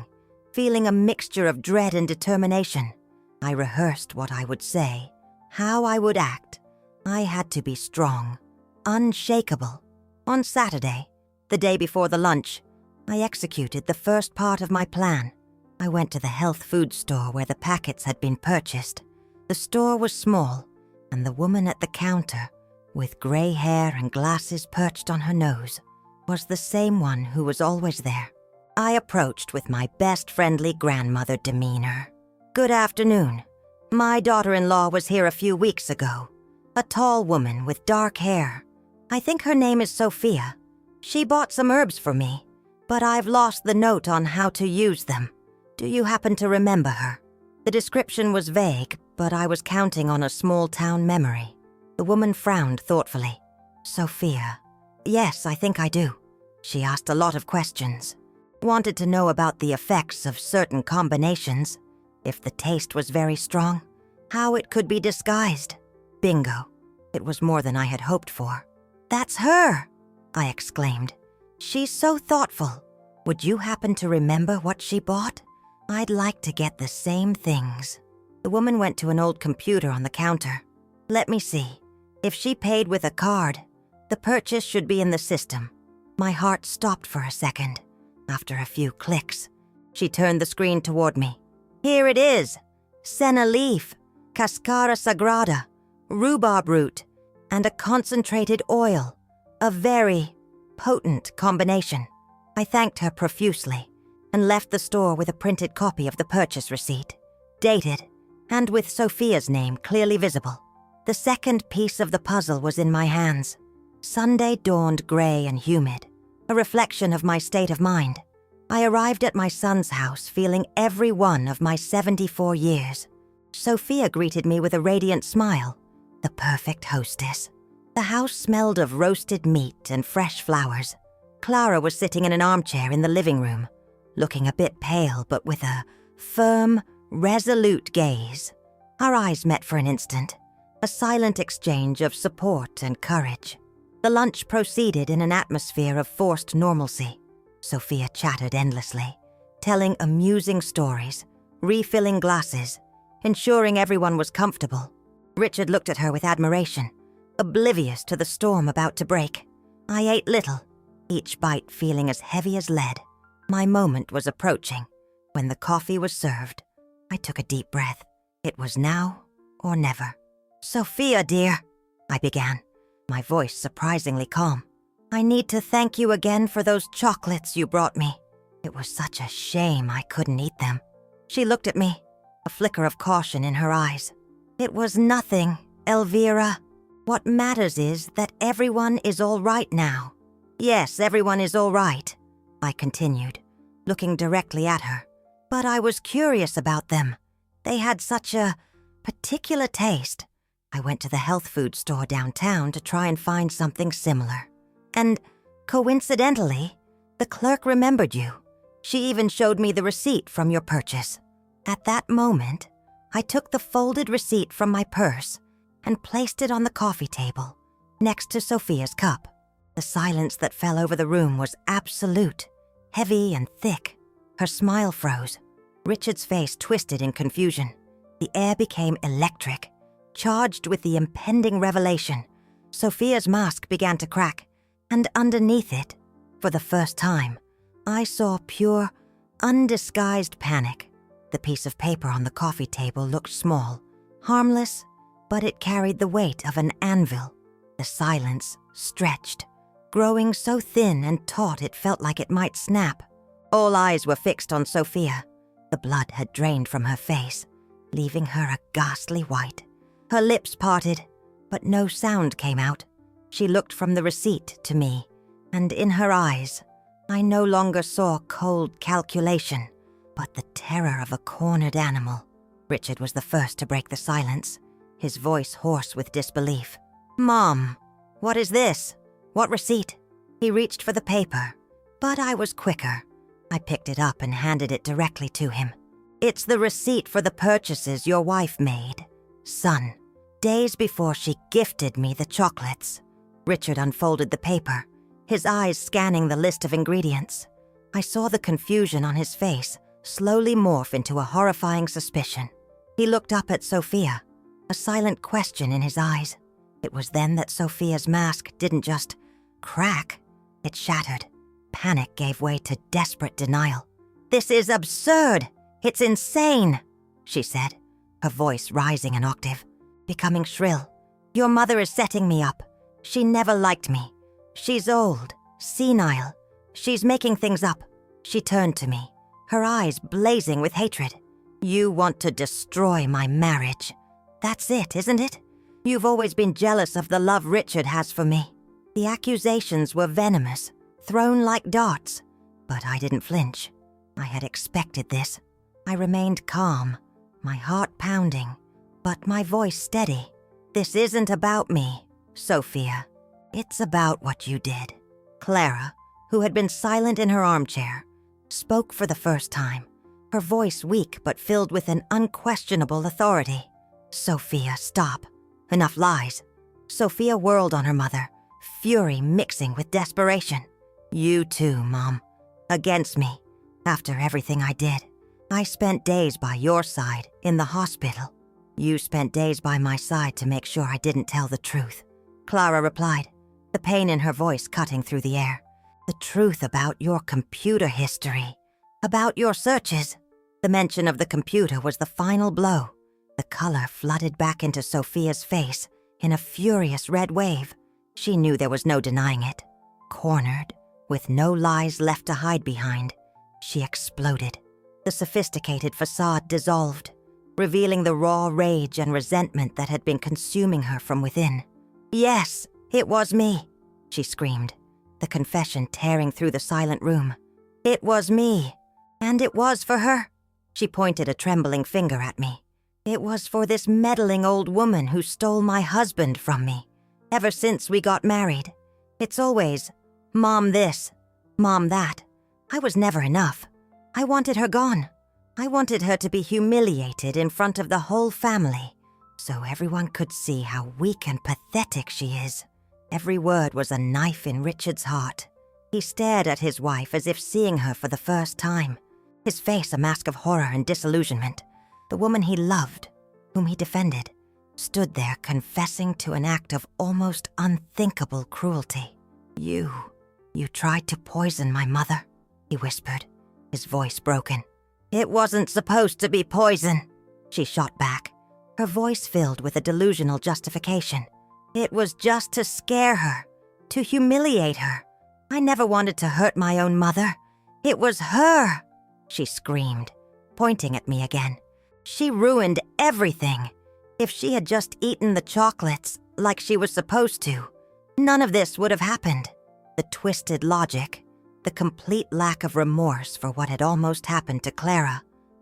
feeling a mixture of dread and determination. I rehearsed what I would say, how I would act. I had to be strong, unshakable. On Saturday, the day before the lunch, I executed the first part of my plan. I went to the health food store where the packets had been purchased. The store was small, and the woman at the counter, with gray hair and glasses perched on her nose, was the same one who was always there. I approached with my best friendly grandmother demeanor. "Good afternoon. My daughter-in-law was here a few weeks ago. A tall woman with dark hair. I think her name is Sophia. She bought some herbs for me, but I've lost the note on how to use them. Do you happen to remember her?" The description was vague, but I was counting on a small-town memory. The woman frowned thoughtfully. "Sophia. Yes, I think I do. She asked a lot of questions. Wanted to know about the effects of certain combinations, if the taste was very strong, how it could be disguised. Bingo. It was more than I had hoped for." "That's her!" I exclaimed. "She's so thoughtful. Would you happen to remember what she bought? I'd like to get the same things." The woman went to an old computer on the counter. "Let me see. If she paid with a card, the purchase should be in the system." My heart stopped for a second. After a few clicks, she turned the screen toward me. "Here it is. Senna leaf, cascara sagrada, rhubarb root, and a concentrated oil. A very potent combination." I thanked her profusely and left the store with a printed copy of the purchase receipt, dated, and with Sophia's name clearly visible. The second piece of the puzzle was in my hands. Sunday dawned gray and humid, a reflection of my state of mind. I arrived at my son's house feeling every one of my 74 years. Sophia greeted me with a radiant smile, the perfect hostess. The house smelled of roasted meat and fresh flowers. Clara was sitting in an armchair in the living room, looking a bit pale but with a firm, resolute gaze. Our eyes met for an instant, a silent exchange of support and courage. The lunch proceeded in an atmosphere of forced normalcy. Sophia chattered endlessly, telling amusing stories, refilling glasses, ensuring everyone was comfortable. Richard looked at her with admiration, oblivious to the storm about to break. I ate little, each bite feeling as heavy as lead. My moment was approaching. When the coffee was served, I took a deep breath. It was now or never. "Sophia, dear," I began, my voice surprisingly calm. "I need to thank you again for those chocolates you brought me. It was such a shame I couldn't eat them." She looked at me, a flicker of caution in her eyes. "It was nothing, Elvira. What matters is that everyone is all right now." "Yes, everyone is all right," I continued, looking directly at her. "But I was curious about them. They had such a particular taste. I went to the health food store downtown to try and find something similar. And coincidentally, the clerk remembered you. She even showed me the receipt from your purchase." At that moment, I took the folded receipt from my purse and placed it on the coffee table, next to Sophia's cup. The silence that fell over the room was absolute, heavy and thick. Her smile froze. Richard's face twisted in confusion. The air became electric, charged with the impending revelation. Sophia's mask began to crack, and underneath it, for the first time, I saw pure, undisguised panic. The piece of paper on the coffee table looked small, harmless, but it carried the weight of an anvil. The silence stretched, growing so thin and taut it felt like it might snap. All eyes were fixed on Sophia. The blood had drained from her face, leaving her a ghastly white. Her lips parted, but no sound came out. She looked from the receipt to me, and in her eyes, I no longer saw cold calculation, but the terror of a cornered animal. Richard was the first to break the silence, his voice hoarse with disbelief. "Mom, what is this? What receipt?" He reached for the paper, but I was quicker. I picked it up and handed it directly to him. "It's the receipt for the purchases your wife made, son, days before she gifted me the chocolates." Richard unfolded the paper, his eyes scanning the list of ingredients. I saw the confusion on his face slowly morph into a horrifying suspicion. He looked up at Sophia, a silent question in his eyes. It was then that Sophia's mask didn't just crack, it shattered. Panic gave way to desperate denial. "This is absurd! It's insane!" she said, her voice rising an octave, becoming shrill. "Your mother is setting me up. She never liked me. She's old, senile. She's making things up." She turned to me, her eyes blazing with hatred. "You want to destroy my marriage. That's it, isn't it? You've always been jealous of the love Richard has for me." The accusations were venomous, thrown like darts, but I didn't flinch. I had expected this. I remained calm, my heart pounding, but my voice steady. "This isn't about me, Sophia. It's about what you did." Clara, who had been silent in her armchair, spoke for the first time, her voice weak but filled with an unquestionable authority. "Sophia, stop. Enough lies." Sophia whirled on her mother, fury mixing with desperation. "You too, Mom. Against me. After everything I did. I spent days by your side, in the hospital. You spent days by my side to make sure I didn't tell the truth." Clara replied, the pain in her voice cutting through the air. "The truth about your computer history. About your searches." The mention of the computer was the final blow. The color flooded back into Sophia's face in a furious red wave. She knew there was no denying it. Cornered, with no lies left to hide behind, she exploded. The sophisticated facade dissolved, revealing the raw rage and resentment that had been consuming her from within. "Yes, it was me," she screamed, the confession tearing through the silent room. "It was me, and it was for her." She pointed a trembling finger at me. "It was for this meddling old woman who stole my husband from me. Ever since we got married, it's always, Mom this, Mom that. I was never enough. I wanted her gone. I wanted her to be humiliated in front of the whole family, so everyone could see how weak and pathetic she is." Every word was a knife in Richard's heart. He stared at his wife as if seeing her for the first time, his face a mask of horror and disillusionment. The woman he loved, whom he defended, stood there confessing to an act of almost unthinkable cruelty. You tried to poison my mother," he whispered, his voice broken. "It wasn't supposed to be poison," she shot back, her voice filled with a delusional justification. "It was just to scare her, to humiliate her. I never wanted to hurt my own mother. It was her," she screamed, pointing at me again. "She ruined everything. If she had just eaten the chocolates like she was supposed to, none of this would have happened." The twisted logic, the complete lack of remorse for what had almost happened to Clara,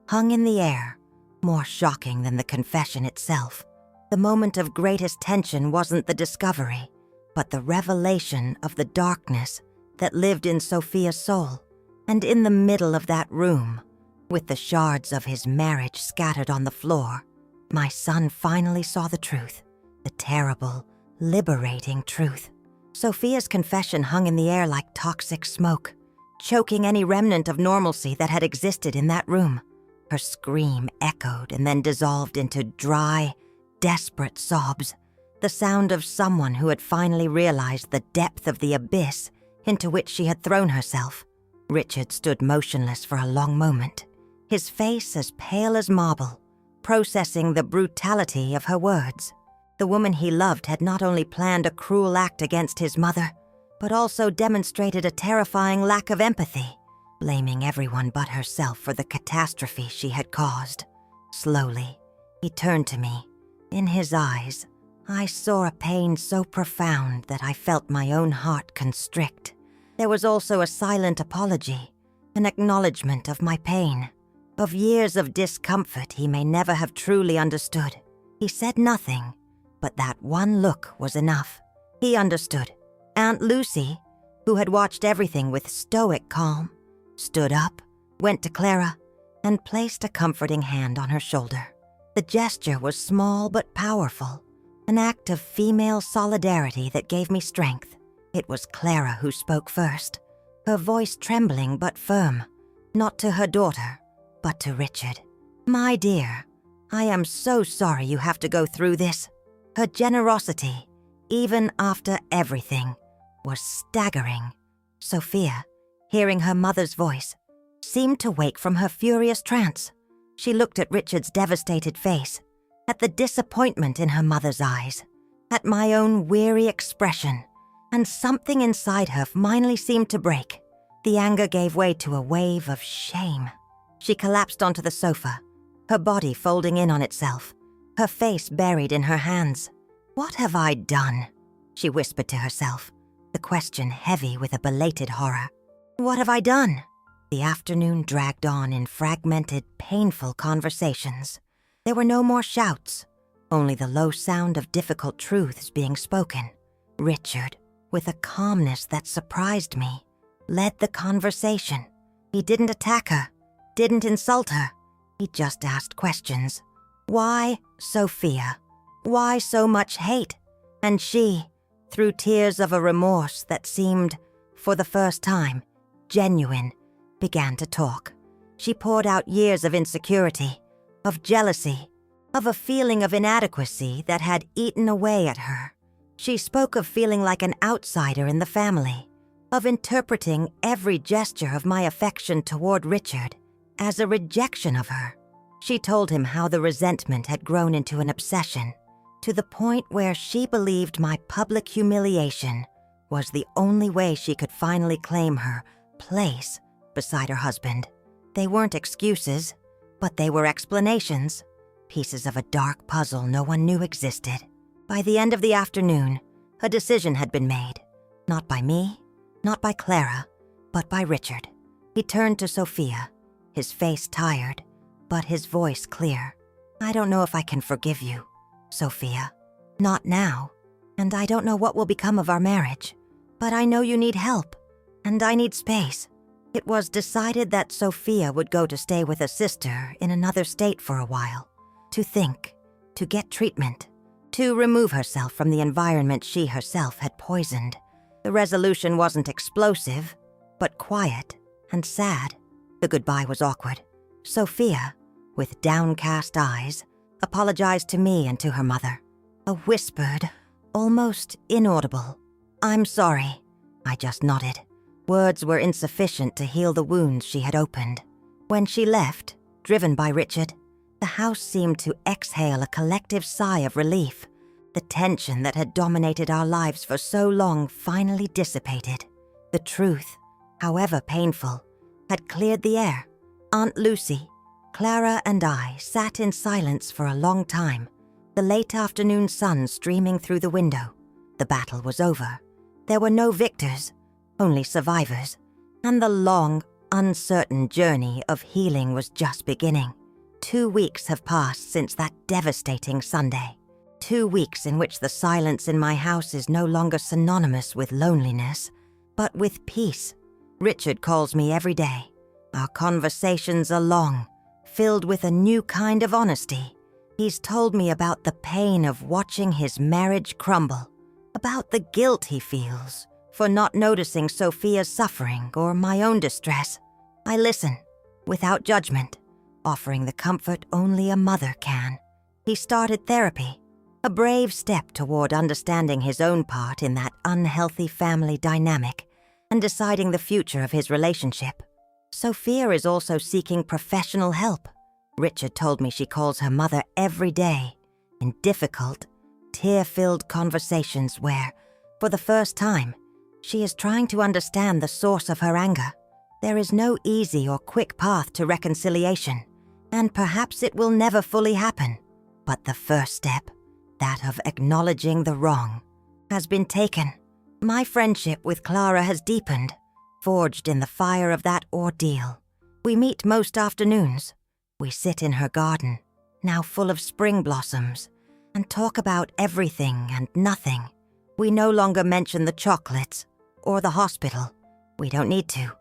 hung in the air, more shocking than the confession itself. The moment of greatest tension wasn't the discovery, but the revelation of the darkness that lived in Sophia's soul. And in the middle of that room, with the shards of his marriage scattered on the floor, my son finally saw the truth, the terrible, liberating truth. Sophia's confession hung in the air like toxic smoke, choking any remnant of normalcy that had existed in that room. Her scream echoed and then dissolved into dry, desperate sobs, the sound of someone who had finally realized the depth of the abyss into which she had thrown herself. Richard stood motionless for a long moment, his face as pale as marble, processing the brutality of her words. The woman he loved had not only planned a cruel act against his mother, but also demonstrated a terrifying lack of empathy, blaming everyone but herself for the catastrophe she had caused. Slowly, he turned to me. In his eyes, I saw a pain so profound that I felt my own heart constrict. There was also a silent apology, an acknowledgement of my pain, of years of discomfort he may never have truly understood. He said nothing, but that one look was enough. He understood. Aunt Lucy, who had watched everything with stoic calm, stood up, went to Clara, and placed a comforting hand on her shoulder. The gesture was small but powerful, an act of female solidarity that gave me strength. It was Clara who spoke first, her voice trembling but firm, not to her daughter, but to Richard. "My dear, I am so sorry you have to go through this." Her generosity, even after everything, was staggering. Sophia, hearing her mother's voice, seemed to wake from her furious trance. She looked at Richard's devastated face, at the disappointment in her mother's eyes, at my own weary expression, and something inside her finally seemed to break. The anger gave way to a wave of shame. She collapsed onto the sofa, her body folding in on itself, her face buried in her hands. "What have I done?" she whispered to herself, the question heavy with a belated horror. "What have I done?" The afternoon dragged on in fragmented, painful conversations. There were no more shouts, only the low sound of difficult truths being spoken. Richard, with a calmness that surprised me, led the conversation. He didn't attack her, didn't insult her. He just asked questions. Why, Sophia? Why so much hate? And she, through tears of a remorse that seemed, for the first time, genuine, began to talk. She poured out years of insecurity, of jealousy, of a feeling of inadequacy that had eaten away at her. She spoke of feeling like an outsider in the family, of interpreting every gesture of my affection toward Richard as a rejection of her. She told him how the resentment had grown into an obsession, to the point where she believed my public humiliation was the only way she could finally claim her place beside her husband. They weren't excuses, but they were explanations, pieces of a dark puzzle no one knew existed. By the end of the afternoon, a decision had been made, not by me, not by Clara, but by Richard. He turned to Sophia, his face tired, but his voice clear. "I don't know if I can forgive you, Sophia. Not now, and I don't know what will become of our marriage, but I know you need help, and I need space." It was decided that Sophia would go to stay with a sister in another state for a while, to think, to get treatment, to remove herself from the environment she herself had poisoned. The resolution wasn't explosive, but quiet and sad. The goodbye was awkward. Sophia, with downcast eyes, apologized to me and to her mother. A whispered, almost inaudible, "I'm sorry." I just nodded. Words were insufficient to heal the wounds she had opened. When she left, driven by Richard, the house seemed to exhale a collective sigh of relief. The tension that had dominated our lives for so long finally dissipated. The truth, however painful, had cleared the air. Aunt Lucy, Clara, and I sat in silence for a long time, the late afternoon sun streaming through the window. The battle was over. There were no victors, only survivors, and the long, uncertain journey of healing was just beginning. 2 weeks have passed since that devastating Sunday. 2 weeks in which the silence in my house is no longer synonymous with loneliness, but with peace. Richard calls me every day. Our conversations are long, filled with a new kind of honesty. He's told me about the pain of watching his marriage crumble, about the guilt he feels for not noticing Sophia's suffering or my own distress. I listen, without judgment, offering the comfort only a mother can. He started therapy, a brave step toward understanding his own part in that unhealthy family dynamic and deciding the future of his relationship. Sophia is also seeking professional help. Richard told me she calls her mother every day in difficult, tear-filled conversations where, for the first time, She is trying to understand the source of her anger. There is no easy or quick path to reconciliation, and perhaps it will never fully happen. But the first step, that of acknowledging the wrong, has been taken. My friendship with Clara has deepened, forged in the fire of that ordeal. We meet most afternoons. We sit in her garden, now full of spring blossoms, and talk about everything and nothing. We no longer mention the chocolates or the hospital. We don't need to.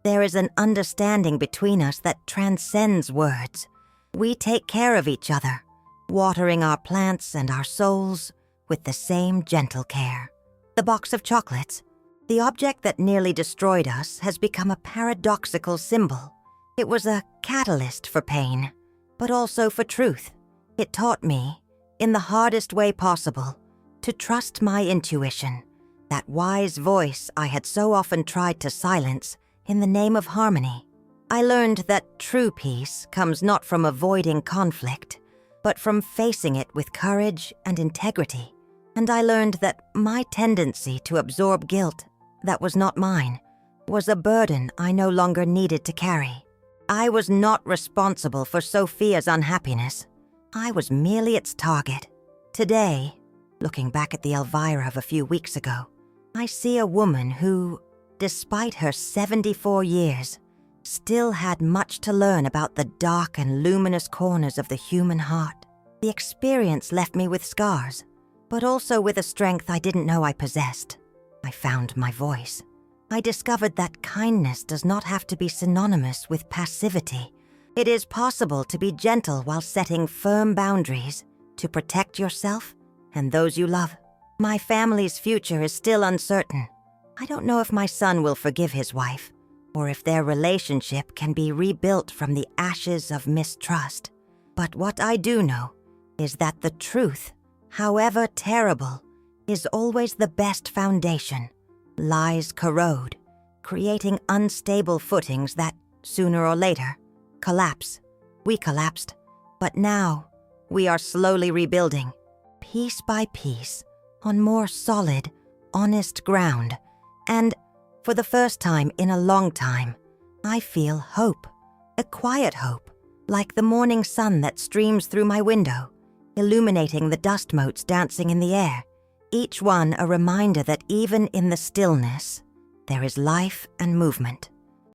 There is an understanding between us that transcends words. We take care of each other, watering our plants and our souls with the same gentle care. The box of chocolates, the object that nearly destroyed us, has become a paradoxical symbol. It was a catalyst for pain, but also for truth. It taught me, in the hardest way possible, to trust my intuition, that wise voice I had so often tried to silence in the name of harmony. I learned that true peace comes not from avoiding conflict, but from facing it with courage and integrity. And I learned that my tendency to absorb guilt that was not mine was a burden I no longer needed to carry. I was not responsible for Sophia's unhappiness. I was merely its target. Today, looking back at the Elvira of a few weeks ago, I see a woman who, despite her 74 years, still had much to learn about the dark and luminous corners of the human heart. The experience left me with scars, but also with a strength I didn't know I possessed. I found my voice. I discovered that kindness does not have to be synonymous with passivity. It is possible to be gentle while setting firm boundaries to protect yourself and those you love. My family's future is still uncertain. I don't know if my son will forgive his wife, or if their relationship can be rebuilt from the ashes of mistrust. But what I do know is that the truth, however terrible, is always the best foundation. Lies corrode, creating unstable footings that, sooner or later, collapse. We collapsed, but now we are slowly rebuilding, piece by piece, on more solid, honest ground. And, for the first time in a long time, I feel hope, a quiet hope, like the morning sun that streams through my window, illuminating the dust motes dancing in the air, each one a reminder that even in the stillness, there is life and movement.